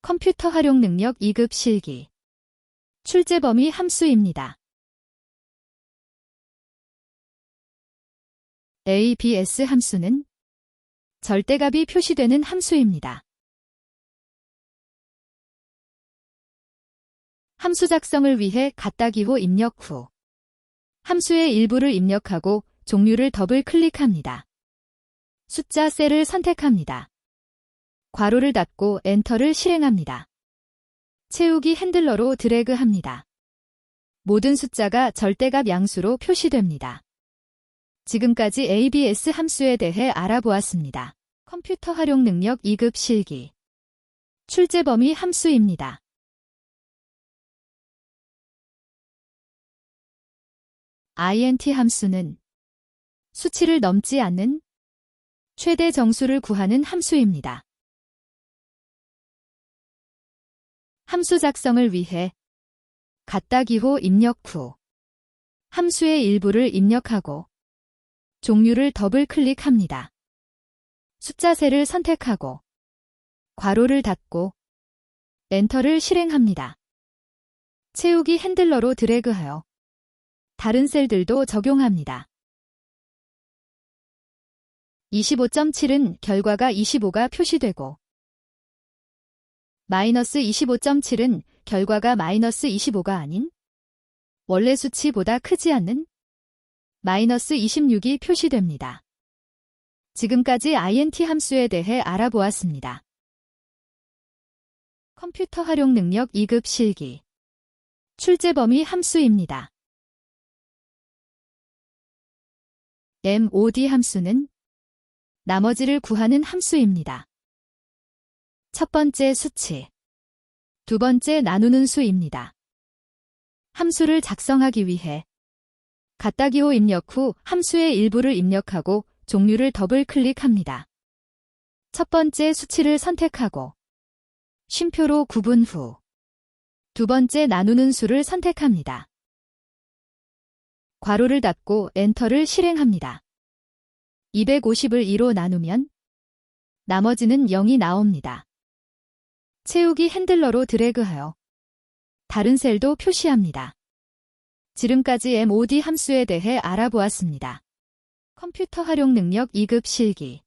컴퓨터 활용 능력 2급 실기. 출제 범위 함수입니다. ABS 함수는 절대값이 표시되는 함수입니다. 함수 작성을 위해 갖다 기호 입력 후 함수의 일부를 입력하고 종류를 더블 클릭합니다. 숫자 셀을 선택합니다. 괄호를 닫고 엔터를 실행합니다. 채우기 핸들러로 드래그합니다. 모든 숫자가 절대값 양수로 표시됩니다. 지금까지 ABS 함수에 대해 알아보았습니다. 컴퓨터 활용 능력 2급 실기. 출제 범위 함수입니다. int 함수는 수치를 넘지 않는 최대 정수를 구하는 함수입니다. 함수 작성을 위해 갖다 기호 입력 후 함수의 일부를 입력하고 종류를 더블 클릭합니다. 숫자 셀을 선택하고 괄호를 닫고 엔터를 실행합니다. 채우기 핸들러로 드래그하여 다른 셀들도 적용합니다. 25.7은 결과가 25가 표시되고 마이너스 25.7은 결과가 마이너스 25가 아닌 원래 수치보다 크지 않는 마이너스 26이 표시됩니다. 지금까지 int 함수에 대해 알아보았습니다. 컴퓨터 활용 능력 2급 실기. 출제 범위 함수입니다. mod 함수는 나머지를 구하는 함수입니다. 첫 번째 수치, 두 번째 나누는 수입니다. 함수를 작성하기 위해 갖다 기호 입력 후 함수의 일부를 입력하고 종류를 더블 클릭합니다. 첫 번째 수치를 선택하고 쉼표로 구분 후 두 번째 나누는 수를 선택합니다. 괄호를 닫고 엔터를 실행합니다. 250을 2로 나누면 나머지는 0이 나옵니다. 채우기 핸들러로 드래그하여 다른 셀도 표시합니다. 지금까지 mod 함수에 대해 알아보았습니다. 컴퓨터 활용 능력 2급 실기.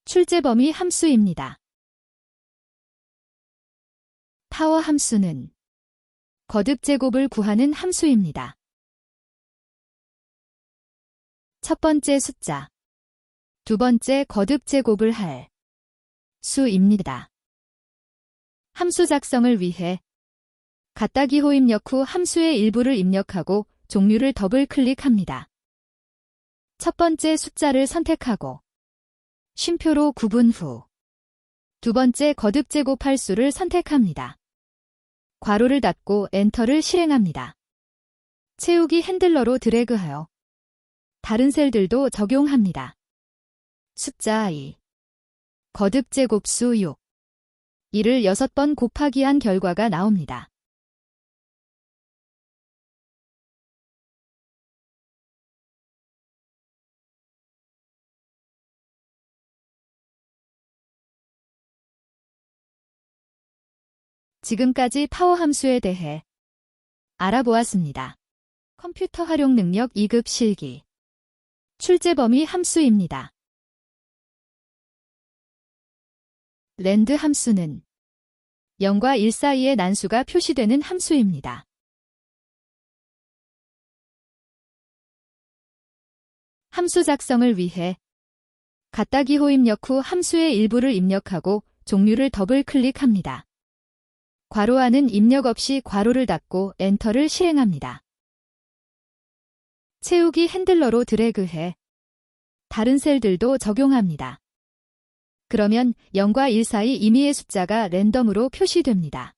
출제 범위 함수입니다. 파워 함수는 거듭 제곱을 구하는 함수입니다. 첫 번째 숫자, 두 번째 거듭 제곱을 할 수입니다. 함수 작성을 위해 갖다 기호 입력 후 함수의 일부를 입력하고 종류를 더블 클릭합니다. 첫 번째 숫자를 선택하고 쉼표로 구분 후 두 번째 거듭 제곱할 수를 선택합니다. 괄호를 닫고 엔터를 실행합니다. 채우기 핸들러로 드래그하여 다른 셀들도 적용합니다. 숫자 2, 거듭 제곱수 6, 이를 6번 곱하기 한 결과가 나옵니다. 지금까지 파워 함수에 대해 알아보았습니다. 컴퓨터 활용 능력 2급 실기. 출제 범위 함수입니다. 랜드 함수는 0과 1 사이의 난수가 표시되는 함수입니다. 함수 작성을 위해 갖다 기호 입력 후 함수의 일부를 입력하고 종류를 더블 클릭합니다. 괄호 안은 입력 없이 괄호를 닫고 엔터를 실행합니다. 채우기 핸들러로 드래그해 다른 셀들도 적용합니다. 그러면 0과 1 사이 임의의 숫자가 랜덤으로 표시됩니다.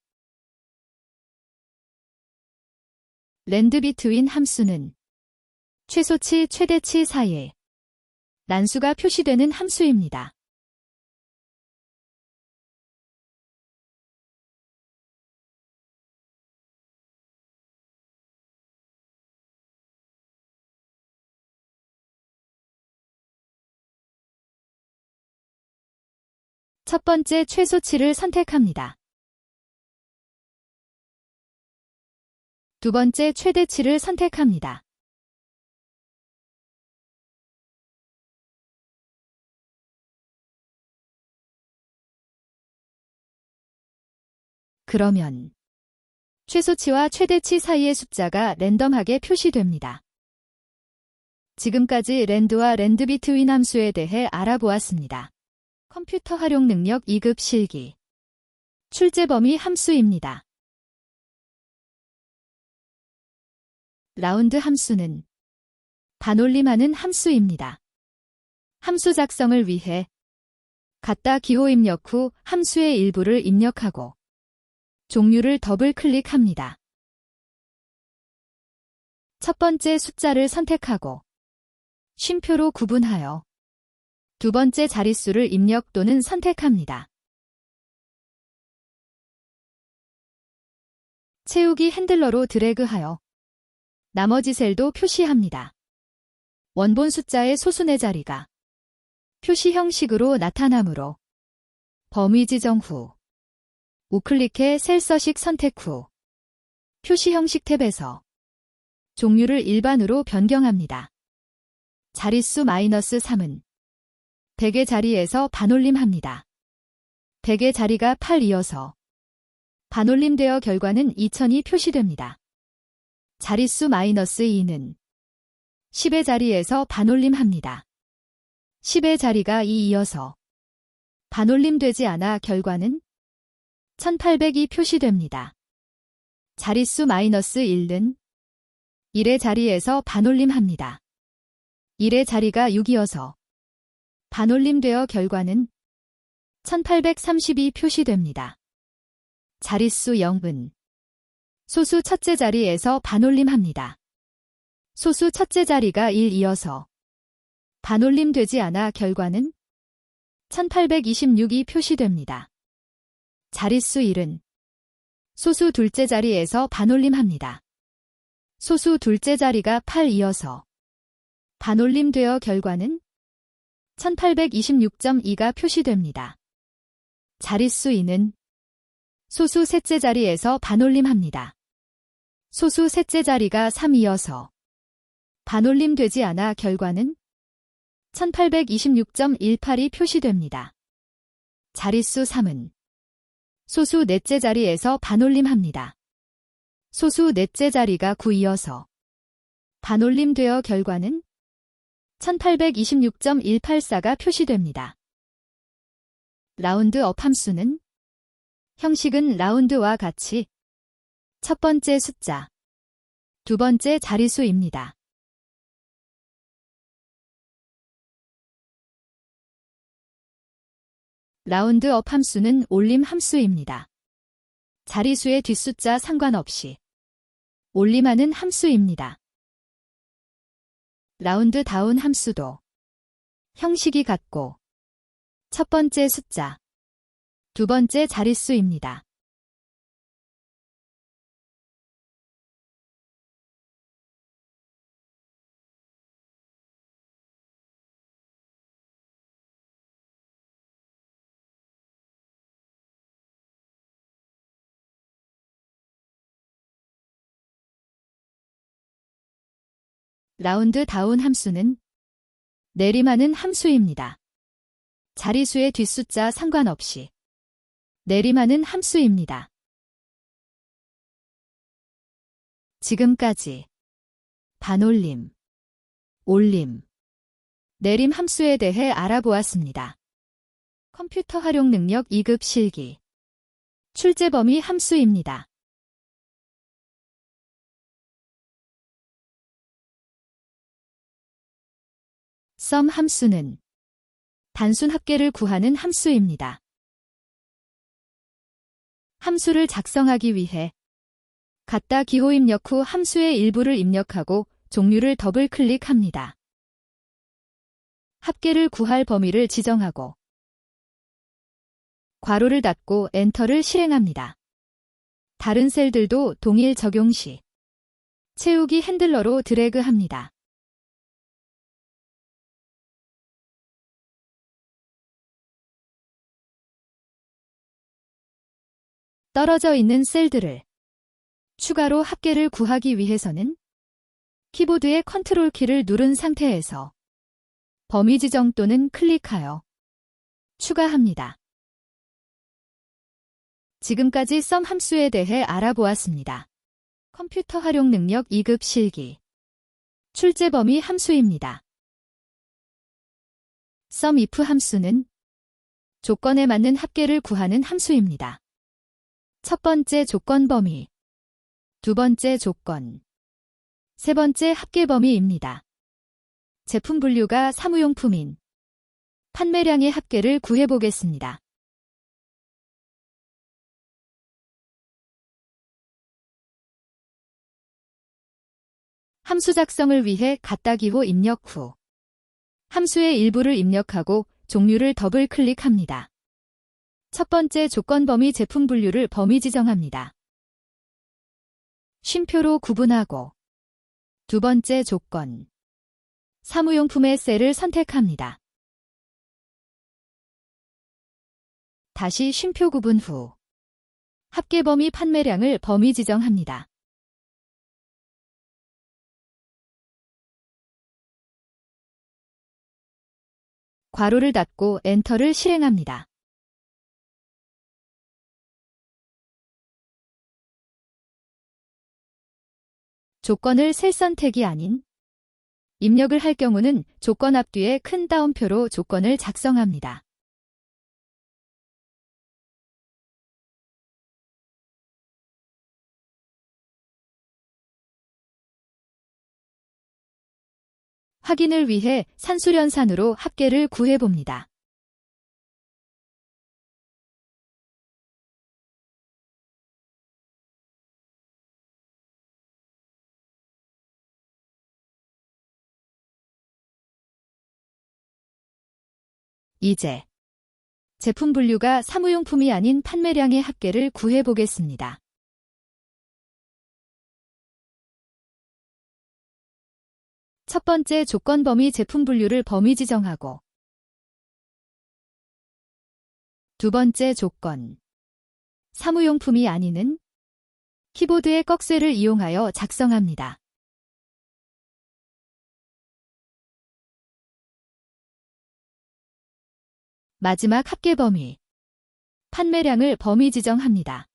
랜드 비트윈 함수는 최소치, 최대치 사이에 난수가 표시되는 함수입니다. 첫 번째 최소치를 선택합니다. 두 번째 최대치를 선택합니다. 그러면 최소치와 최대치 사이의 숫자가 랜덤하게 표시됩니다. 지금까지 랜드와 랜드비트윈 함수에 대해 알아보았습니다. 컴퓨터 활용 능력 2급 실기. 출제 범위 함수입니다. 라운드 함수는 반올림하는 함수입니다. 함수 작성을 위해 갖다 기호 입력 후 함수의 일부를 입력하고 종류를 더블 클릭합니다. 첫 번째 숫자를 선택하고 쉼표로 구분하여 두 번째 자릿수를 입력 또는 선택합니다. 채우기 핸들러로 드래그하여 나머지 셀도 표시합니다. 원본 숫자의 소수네 자리가 표시 형식으로 나타나므로 범위 지정 후 우클릭해 셀 서식 선택 후 표시 형식 탭에서 종류를 일반으로 변경합니다. 자릿수 -3은 100의 자리에서 반올림합니다. 100의 자리가 8이어서 반올림되어 결과는 2000이 표시됩니다. 자릿수 -2는 10의 자리에서 반올림합니다. 10의 자리가 2이어서 반올림되지 않아 결과는 1800이 표시됩니다. 자릿수 -1은 1의 자리에서 반올림합니다. 1의 자리가 6이어서 반올림되어 결과는 1830이 표시됩니다. 자릿수 0은 소수 첫째 자리에서 반올림합니다. 소수 첫째 자리가 1이어서 반올림되지 않아 결과는 1826이 표시됩니다. 자릿수 1은 소수 둘째 자리에서 반올림합니다. 소수 둘째 자리가 8이어서 반올림되어 결과는 1826.2가 표시됩니다. 자릿수 2는 소수 셋째 자리에서 반올림합니다. 소수 셋째 자리가 3이어서 반올림되지 않아 결과는 1826.18이 표시됩니다. 자릿수 3은 소수 넷째 자리에서 반올림합니다. 소수 넷째 자리가 9이어서 반올림되어 결과는 1826.184가 표시됩니다. 라운드업 함수는 형식은 라운드와 같이 첫 번째 숫자, 두 번째 자릿수입니다. 라운드업 함수는 올림 함수입니다. 자릿수의 뒷숫자 상관없이 올림하는 함수입니다. 라운드 다운 함수도 형식이 같고 첫 번째 숫자, 두 번째 자릿수입니다. 라운드 다운 함수는 내림하는 함수입니다. 자릿수의 뒷숫자 상관없이 내림하는 함수입니다. 지금까지 반올림, 올림, 내림 함수에 대해 알아보았습니다. 컴퓨터 활용 능력 2급 실기. 출제 범위 함수입니다. sum 함수는 단순 합계를 구하는 함수입니다. 함수를 작성하기 위해 갖다 기호 입력 후 함수의 일부를 입력하고 종류를 더블 클릭합니다. 합계를 구할 범위를 지정하고 괄호를 닫고 엔터를 실행합니다. 다른 셀들도 동일 적용 시 채우기 핸들러로 드래그합니다. 떨어져 있는 셀들을 추가로 합계를 구하기 위해서는 키보드의 컨트롤 키를 누른 상태에서 범위 지정 또는 클릭하여 추가합니다. 지금까지 sum 함수에 대해 알아보았습니다. 컴퓨터 활용 능력 2급 실기 출제 범위 함수입니다. sum if 함수는 조건에 맞는 합계를 구하는 함수입니다. 첫 번째 조건 범위, 두 번째 조건, 세 번째 합계 범위입니다. 제품 분류가 사무용품인 판매량의 합계를 구해보겠습니다. 함수 작성을 위해 갖다 기호 입력 후 함수의 일부를 입력하고 종류를 더블 클릭합니다. 첫 번째 조건 범위 제품 분류를 범위 지정합니다. 쉼표로 구분하고 두 번째 조건 사무용품의 셀을 선택합니다. 다시 쉼표 구분 후 합계 범위 판매량을 범위 지정합니다. 괄호를 닫고 엔터를 실행합니다. 조건을 셀 선택이 아닌 입력을 할 경우는 조건 앞뒤에 큰 따옴표로 조건을 작성합니다. 확인을 위해 산수련산으로 합계를 구해봅니다. 이제 제품 분류가 사무용품이 아닌 판매량의 합계를 구해보겠습니다. 첫 번째 조건 범위 제품 분류를 범위 지정하고 두 번째 조건 사무용품이 아니는 키보드의 꺽쇠를 이용하여 작성합니다. 마지막 합계 범위 판매량을 범위 지정합니다.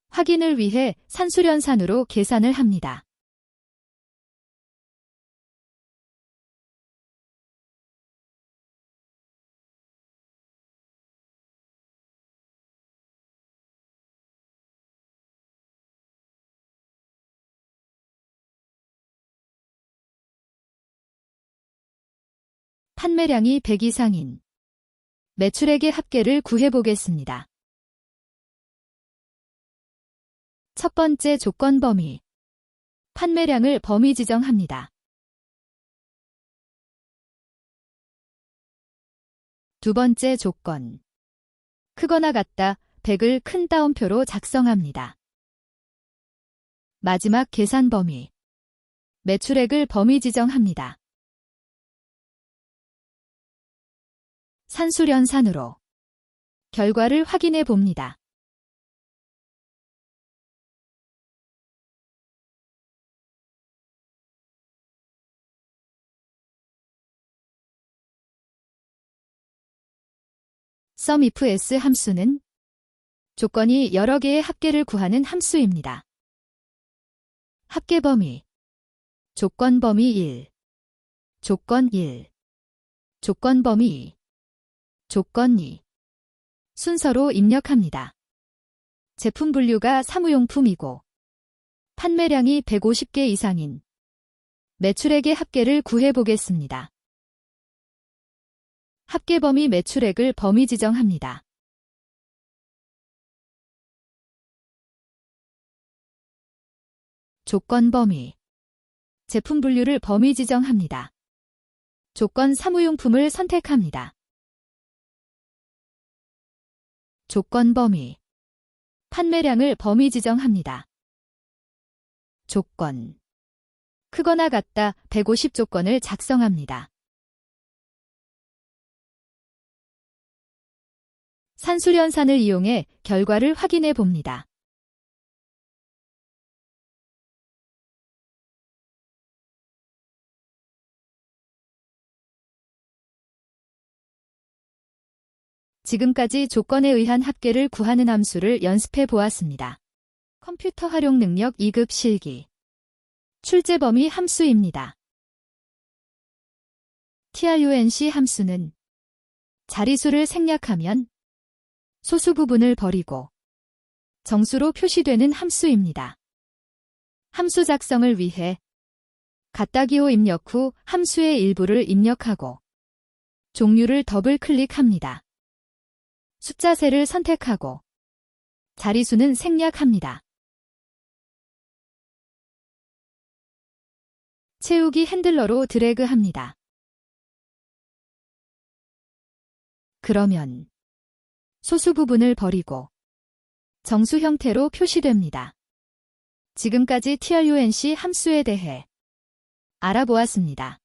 확인을 위해 산수련산으로 계산을 합니다. 판매량이 100 이상인 매출액의 합계를 구해보겠습니다. 첫 번째 조건 범위 판매량을 범위 지정합니다. 두 번째 조건 크거나 같다 100을 큰 따옴표로 작성합니다. 마지막 계산 범위 매출액을 범위 지정합니다. 산수련산으로 결과를 확인해 봅니다. sum if s 함수는 조건이 여러 개의 합계를 구하는 함수입니다. 합계 범위 조건 범위 1 조건 1 조건 범위 2 조건 2 순서로 입력합니다. 제품 분류가 사무용품이고 판매량이 150개 이상인 매출액의 합계를 구해보겠습니다. 합계 범위 매출액을 범위 지정합니다. 조건 범위 제품 분류를 범위 지정합니다. 조건 사무용품을 선택합니다. 조건 범위 판매량을 범위 지정합니다. 조건 크거나 같다 150 조건을 작성합니다. 산수련산을 이용해 결과를 확인해 봅니다. 지금까지 조건에 의한 합계를 구하는 함수를 연습해 보았습니다. 컴퓨터 활용 능력 2급 실기. 출제 범위 함수입니다. trunc 함수는 자리수를 생략하면 소수 부분을 버리고 정수로 표시되는 함수입니다. 함수 작성을 위해 같다 기호 입력 후 함수의 일부를 입력하고 종류를 더블 클릭합니다. 숫자 셀을 선택하고 자리수는 생략합니다. 채우기 핸들러로 드래그합니다. 그러면 소수 부분을 버리고 정수 형태로 표시됩니다. 지금까지 trunc 함수에 대해 알아보았습니다.